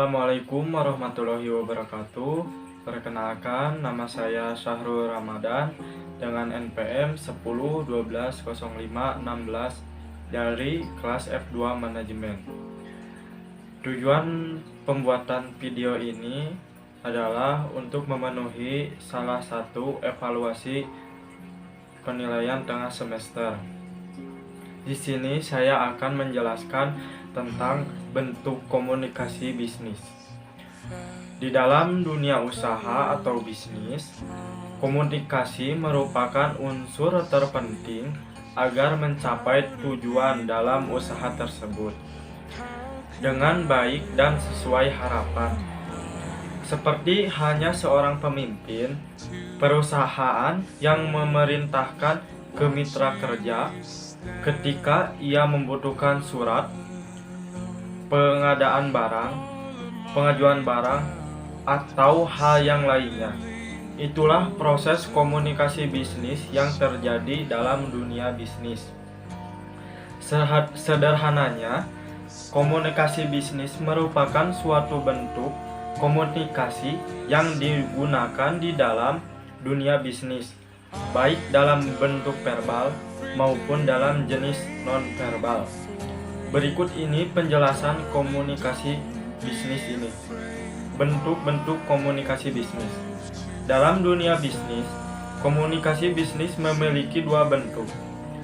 Assalamualaikum warahmatullahi wabarakatuh. Perkenalkan, nama saya Syahrul Ramadan dengan NPM 10120516 dari kelas F2 Manajemen. Tujuan pembuatan video ini adalah untuk memenuhi salah satu evaluasi penilaian tengah semester. Di sini saya akan menjelaskan tentang bentuk komunikasi bisnis. Di dalam dunia usaha atau bisnis, komunikasi merupakan unsur terpenting agar mencapai tujuan dalam usaha tersebut dengan baik dan sesuai harapan. Seperti halnya seorang pemimpin perusahaan yang memerintahkan ke mitra kerja ketika ia membutuhkan surat pengadaan barang, pengajuan barang, atau hal yang lainnya. Itulah proses komunikasi bisnis yang terjadi dalam dunia bisnis. Sederhananya, komunikasi bisnis merupakan suatu bentuk komunikasi yang digunakan di dalam dunia bisnis, baik dalam bentuk verbal maupun dalam jenis non-verbal. Berikut ini penjelasan komunikasi bisnis ini. Bentuk-bentuk komunikasi bisnis. Dalam dunia bisnis, komunikasi bisnis memiliki dua bentuk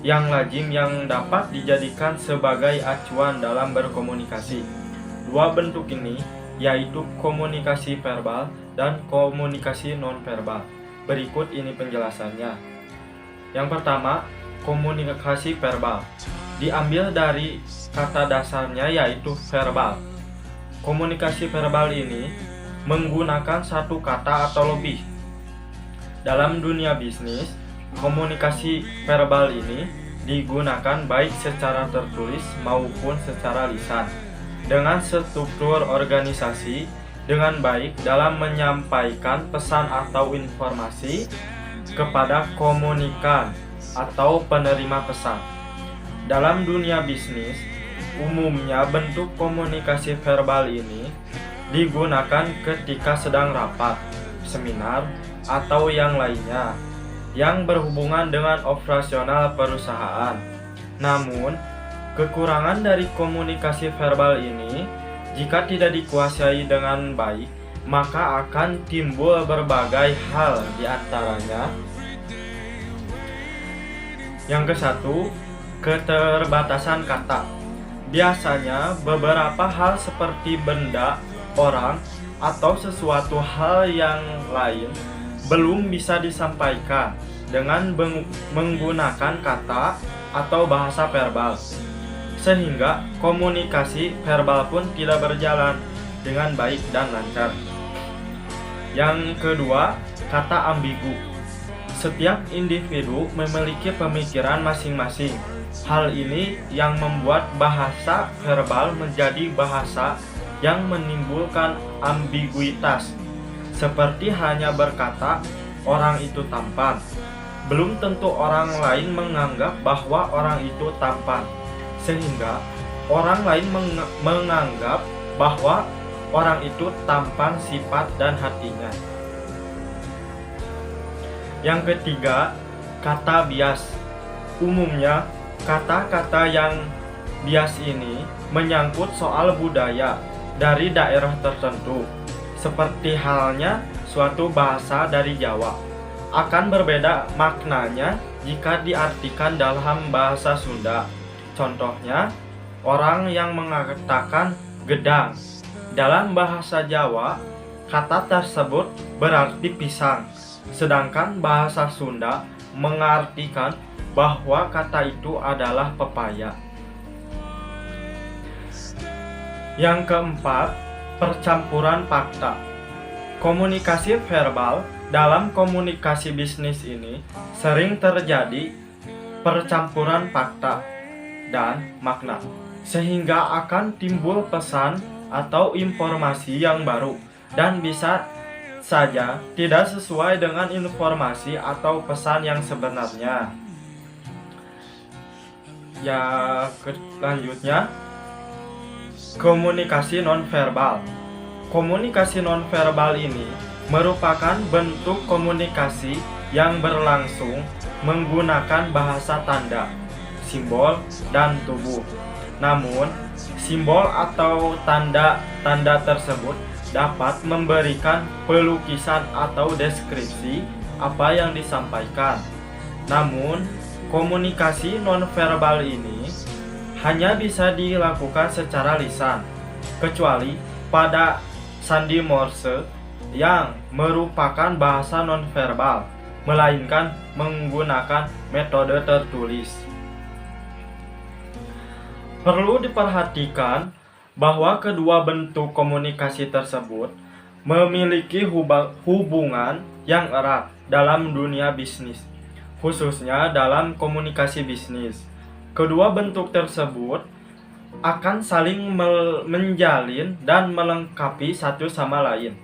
yang lazim yang dapat dijadikan sebagai acuan dalam berkomunikasi. Dua bentuk ini yaitu komunikasi verbal dan komunikasi non-verbal. Berikut ini penjelasannya. Yang pertama, komunikasi verbal diambil dari kata dasarnya yaitu verbal. Komunikasi verbal ini menggunakan satu kata atau lebih. Dalam dunia bisnis, komunikasi verbal ini digunakan baik secara tertulis maupun secara lisan dengan struktur organisasi dengan baik dalam menyampaikan pesan atau informasi kepada komunikan atau penerima pesan. Dalam dunia bisnis, umumnya bentuk komunikasi verbal ini digunakan ketika sedang rapat, seminar, atau yang lainnya yang berhubungan dengan operasional perusahaan. Namun, kekurangan dari komunikasi verbal ini jika tidak dikuasai dengan baik, maka akan timbul berbagai hal, di antaranya yang ke-1, keterbatasan kata. Biasanya beberapa hal seperti benda, orang, atau sesuatu hal yang lain belum bisa disampaikan dengan menggunakan kata atau bahasa verbal, sehingga komunikasi verbal pun tidak berjalan dengan baik dan lancar. Yang kedua, kata ambigu. Setiap individu memiliki pemikiran masing-masing. Hal ini yang membuat bahasa verbal menjadi bahasa yang menimbulkan ambiguitas. Seperti hanya berkata, orang itu tampan. Belum tentu orang lain menganggap bahwa orang itu tampan, sehingga orang lain menganggap bahwa orang itu tampan sifat dan hatinya. Yang ketiga, kata bias. Umumnya, kata-kata yang bias ini menyangkut soal budaya dari daerah tertentu, seperti halnya suatu bahasa dari Jawa. Akan berbeda maknanya jika diartikan dalam bahasa Sunda. Contohnya, orang yang mengatakan gedang. Dalam bahasa Jawa, kata tersebut berarti pisang. Sedangkan bahasa Sunda mengartikan bahwa kata itu adalah pepaya. Yang keempat, percampuran fakta. Komunikasi verbal dalam komunikasi bisnis ini sering terjadi percampuran fakta dan makna, sehingga akan timbul pesan atau informasi yang baru dan bisa saja tidak sesuai dengan informasi atau pesan yang sebenarnya. Selanjutnya, komunikasi nonverbal. Komunikasi nonverbal ini merupakan bentuk komunikasi yang berlangsung menggunakan bahasa tanda, simbol, dan tubuh. Namun, simbol atau tanda-tanda tersebut dapat memberikan pelukisan atau deskripsi apa yang disampaikan. Namun, komunikasi nonverbal ini hanya bisa dilakukan secara lisan, kecuali pada sandi Morse yang merupakan bahasa nonverbal, melainkan menggunakan metode tertulis. Perlu diperhatikan bahwa kedua bentuk komunikasi tersebut memiliki hubungan yang erat dalam dunia bisnis, khususnya dalam komunikasi bisnis. Kedua bentuk tersebut akan saling menjalin dan melengkapi satu sama lain.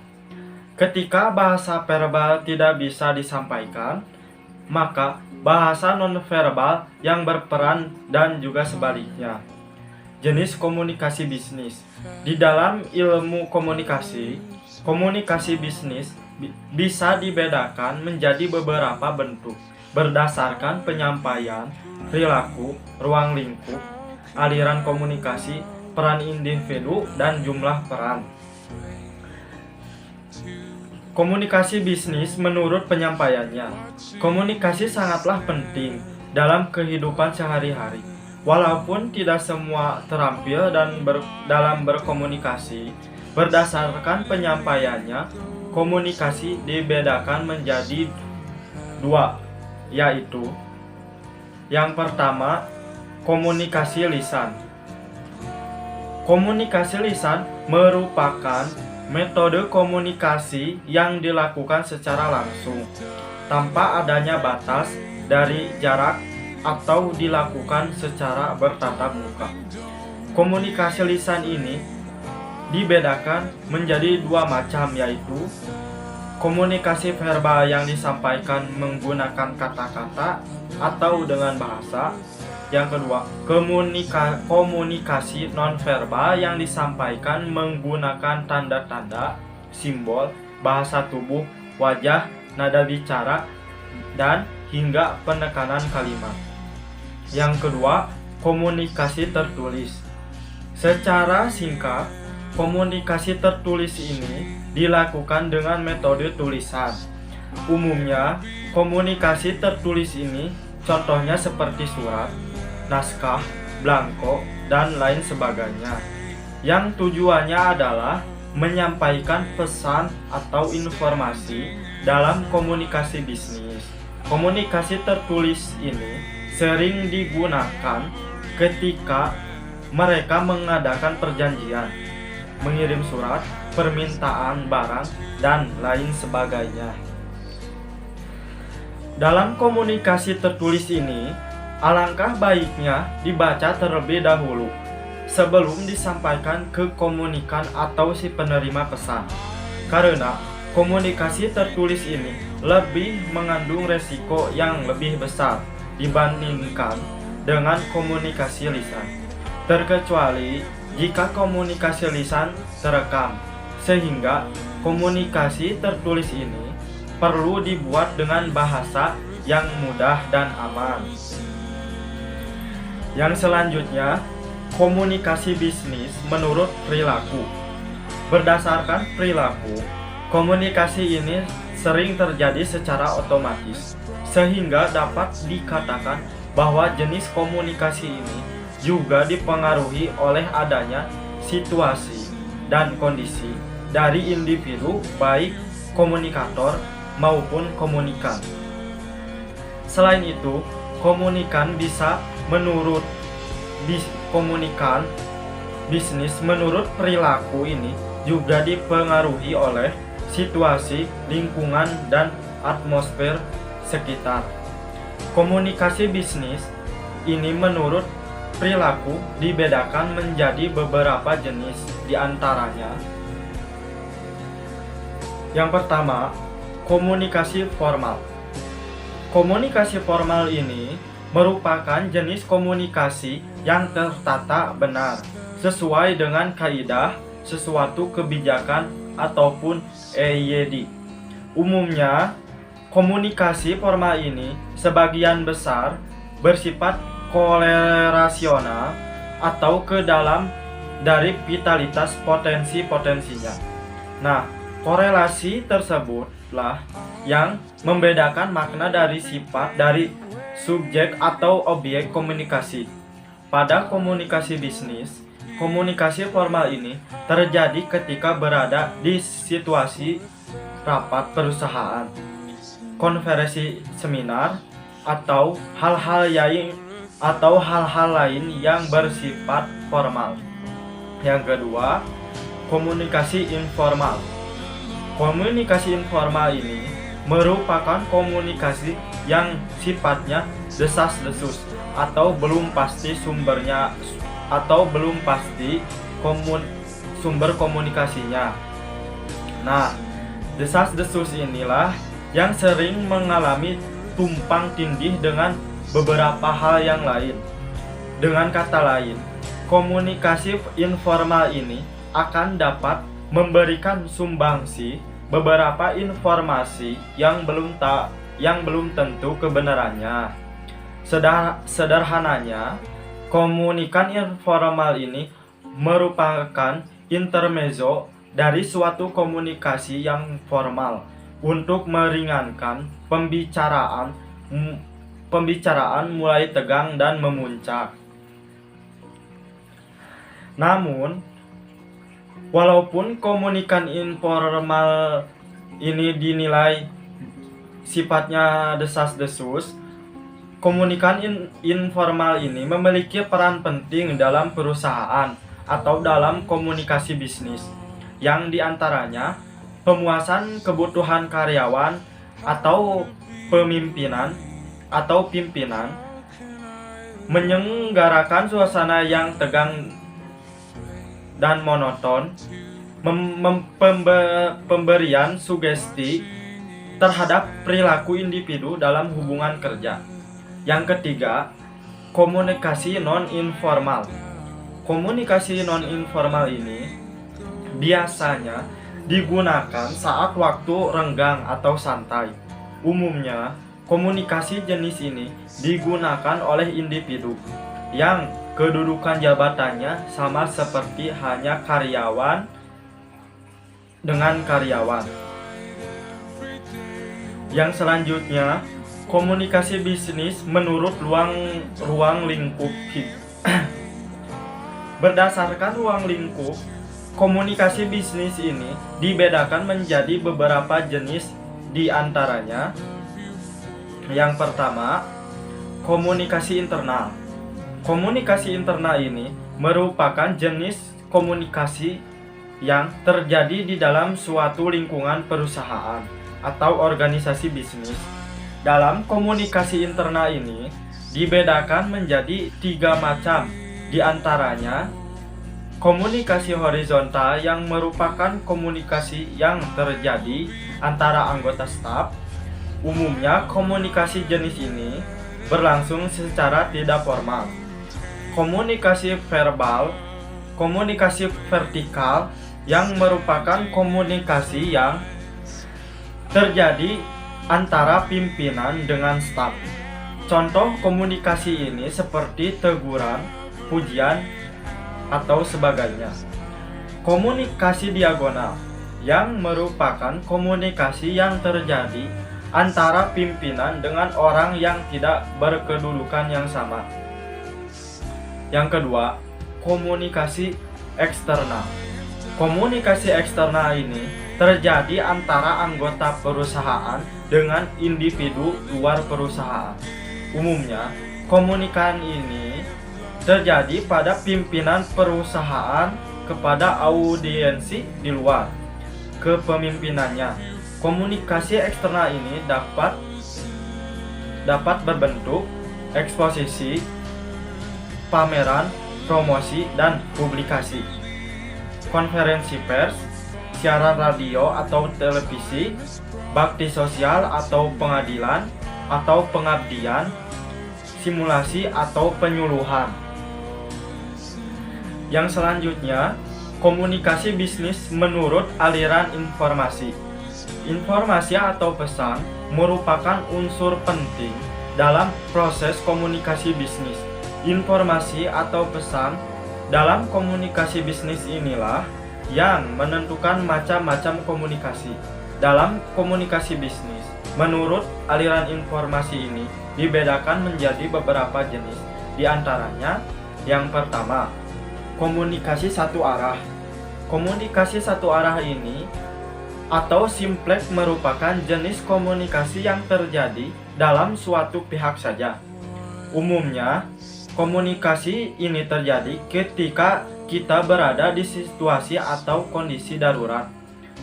Ketika bahasa verbal tidak bisa disampaikan, maka bahasa nonverbal yang berperan dan juga sebaliknya. Jenis komunikasi bisnis. Di dalam ilmu komunikasi, komunikasi bisnis bisa dibedakan menjadi beberapa bentuk berdasarkan penyampaian, perilaku, ruang lingkup, aliran komunikasi, peran individu, dan jumlah peran. Komunikasi bisnis menurut penyampaiannya. Komunikasi sangatlah penting dalam kehidupan sehari-hari. Walaupun tidak semua terampil dalam berkomunikasi, berdasarkan penyampaiannya, komunikasi dibedakan menjadi dua, yaitu yang pertama, komunikasi lisan. Komunikasi lisan merupakan metode komunikasi yang dilakukan secara langsung, tanpa adanya batas dari jarak atau dilakukan secara bertatap muka. Komunikasi lisan ini dibedakan menjadi dua macam, yaitu komunikasi verbal yang disampaikan menggunakan kata-kata atau dengan bahasa. Yang kedua, komunikasi nonverbal yang disampaikan menggunakan tanda-tanda, simbol, bahasa tubuh, wajah, nada bicara, dan hingga penekanan kalimat. Yang kedua, komunikasi tertulis. Secara singkat, komunikasi tertulis ini dilakukan dengan metode tulisan. Umumnya, komunikasi tertulis ini contohnya seperti surat, naskah, belangko, dan lain sebagainya, yang tujuannya adalah menyampaikan pesan atau informasi dalam komunikasi bisnis. Komunikasi tertulis ini sering digunakan ketika mereka mengadakan perjanjian, mengirim surat, permintaan barang, dan lain sebagainya. Dalam komunikasi tertulis ini, alangkah baiknya dibaca terlebih dahulu sebelum disampaikan ke komunikan atau si penerima pesan. Karena komunikasi tertulis ini lebih mengandung resiko yang lebih besar dibandingkan dengan komunikasi lisan. Terkecuali jika komunikasi lisan terekam, sehingga komunikasi tertulis ini perlu dibuat dengan bahasa yang mudah dan aman. Yang selanjutnya, komunikasi bisnis menurut perilaku. Berdasarkan perilaku, komunikasi ini sering terjadi secara otomatis, sehingga dapat dikatakan bahwa jenis komunikasi ini juga dipengaruhi oleh adanya situasi dan kondisi dari individu, baik komunikator maupun komunikan. Selain itu, komunikan bisnis menurut perilaku ini juga dipengaruhi oleh situasi, lingkungan, dan atmosfer sekitar. Komunikasi bisnis ini menurut perilaku dibedakan menjadi beberapa jenis, diantaranya yang pertama, komunikasi formal. Komunikasi formal ini merupakan jenis komunikasi yang tertata benar, sesuai dengan kaidah sesuatu kebijakan ataupun EYD. Umumnya, komunikasi formal ini sebagian besar bersifat korelasional atau ke dalam dari vitalitas potensi-potensinya. Nah, korelasi tersebutlah yang membedakan makna dari sifat dari subjek atau objek komunikasi. Pada komunikasi bisnis, komunikasi formal ini terjadi ketika berada di situasi rapat perusahaan, konferensi seminar, atau hal-hal lain yang bersifat formal. Yang kedua, komunikasi informal. Komunikasi informal ini merupakan komunikasi yang sifatnya desas-desus atau belum pasti sumbernya atau belum pasti sumber komunikasinya. Nah, desas-desus inilah yang sering mengalami tumpang tindih dengan beberapa hal yang lain. Dengan kata lain, komunikasi informal ini akan dapat memberikan sumbangsi beberapa informasi yang belum tentu kebenarannya. Sederhananya, komunikasi informal ini merupakan intermezzo dari suatu komunikasi yang formal untuk meringankan pembicaraan mulai tegang dan memuncak. Namun, walaupun komunikasi informal ini dinilai sifatnya desas-desus, komunikasi informal ini memiliki peran penting dalam perusahaan atau dalam komunikasi bisnis, yang diantaranya pemuasan kebutuhan karyawan atau pimpinan, menyelenggarakan suasana yang tegang dan monoton, pemberian sugesti terhadap perilaku individu dalam hubungan kerja. Yang ketiga, komunikasi non-informal. Komunikasi non-informal ini biasanya digunakan saat waktu renggang atau santai. Umumnya, komunikasi jenis ini digunakan oleh individu yang kedudukan jabatannya sama seperti hanya karyawan dengan karyawan. Yang selanjutnya, komunikasi bisnis menurut ruang lingkup. Berdasarkan ruang lingkup, komunikasi bisnis ini dibedakan menjadi beberapa jenis, di antaranya yang pertama, komunikasi internal. Komunikasi internal ini merupakan jenis komunikasi yang terjadi di dalam suatu lingkungan perusahaan atau organisasi bisnis. Dalam komunikasi internal ini dibedakan menjadi 3 macam, di antaranya komunikasi horizontal yang merupakan komunikasi yang terjadi antara anggota staf. Umumnya komunikasi jenis ini berlangsung secara tidak formal. Komunikasi verbal, komunikasi vertikal yang merupakan komunikasi yang terjadi antara pimpinan dengan staf. Contoh komunikasi ini seperti teguran, pujian, atau sebagainya. Komunikasi diagonal yang merupakan komunikasi yang terjadi antara pimpinan dengan orang yang tidak berkedudukan yang sama. Yang kedua, komunikasi eksternal. Komunikasi eksternal ini terjadi antara anggota perusahaan dengan individu luar perusahaan. Umumnya, komunikasi ini terjadi pada pimpinan perusahaan kepada audiensi di luar kepemimpinannya. Komunikasi eksternal ini dapat berbentuk eksposisi, pameran, promosi, dan publikasi, konferensi pers, siaran radio atau televisi, bakti sosial atau pengadilan atau pengabdian, simulasi atau penyuluhan. Yang selanjutnya, komunikasi bisnis menurut aliran informasi. Informasi atau pesan merupakan unsur penting dalam proses komunikasi bisnis. Informasi atau pesan dalam komunikasi bisnis inilah yang menentukan macam-macam komunikasi. Dalam komunikasi bisnis, menurut aliran informasi ini dibedakan menjadi beberapa jenis. Di antaranya, yang pertama, komunikasi satu arah. Komunikasi satu arah ini atau simplex merupakan jenis komunikasi yang terjadi dalam suatu pihak saja. Umumnya, komunikasi ini terjadi ketika kita berada di situasi atau kondisi darurat,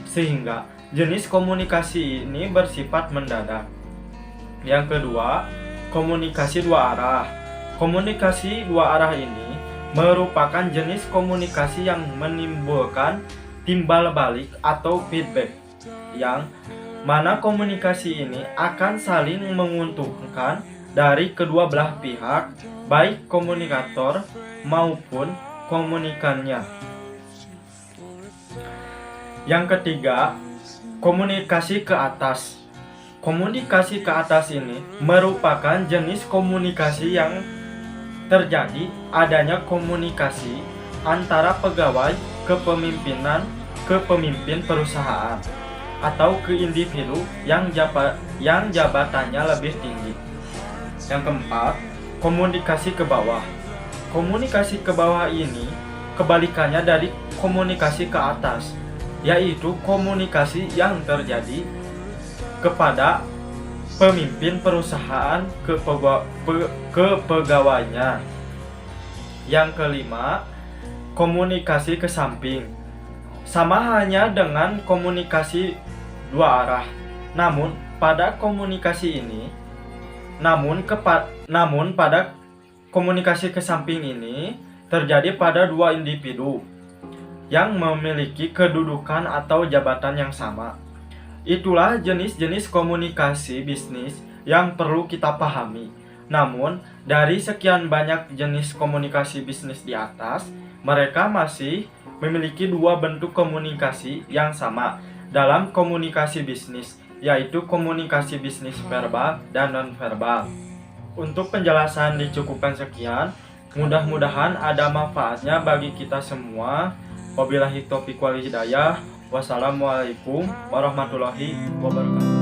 sehingga jenis komunikasi ini bersifat mendadak. Yang kedua, komunikasi dua arah. Komunikasi dua arah ini merupakan jenis komunikasi yang menimbulkan timbal balik atau feedback, yang mana komunikasi ini akan saling menguntungkan dari kedua belah pihak, baik komunikator maupun komunikannya. Yang ketiga, komunikasi ke atas. Komunikasi ke atas ini merupakan jenis komunikasi yang terjadi adanya komunikasi antara pegawai kepemimpinan ke pemimpin perusahaan atau ke individu yang jabatannya lebih tinggi. Yang keempat, komunikasi ke bawah. Komunikasi ke bawah ini kebalikannya dari komunikasi ke atas, yaitu komunikasi yang terjadi kepada pemimpin perusahaan ke pegawainya. Yang kelima, komunikasi ke samping. Sama halnya dengan komunikasi dua arah. Namun pada komunikasi ke samping ini terjadi pada dua individu yang memiliki kedudukan atau jabatan yang sama. Itulah jenis-jenis komunikasi bisnis yang perlu kita pahami. Namun, dari sekian banyak jenis komunikasi bisnis di atas, mereka masih memiliki dua bentuk komunikasi yang sama dalam komunikasi bisnis, yaitu komunikasi bisnis verbal dan non-verbal. Untuk penjelasan dicukupkan sekian, mudah-mudahan ada manfaatnya bagi kita semua. Wabillahi taufiq wal hidayah. Wassalamualaikum warahmatullahi wabarakatuh.